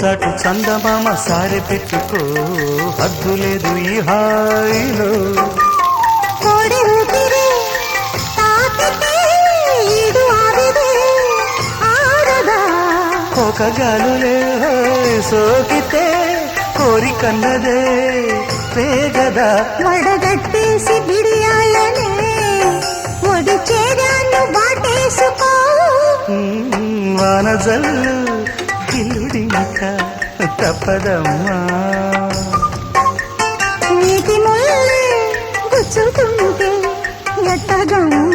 చాటు చందమామ సారె పెట్టుకో, హద్దు లేదు ఈ హాయిలో. కోడి ఊపిరి తాకితే ఈడు ఆవిరి ఆరదా, ఒక గాలులే సోకితే కోరికన్నదే పేగదా. వడగట్టేసి బిడియాలనే ఒడి చేరాను బాటేసుకో. వానజల్లు కిల్లుడింక తప్పదమ్మా, నీటి ముల్లే గుచ్చుతుంటే ఎట్టగమ్మా.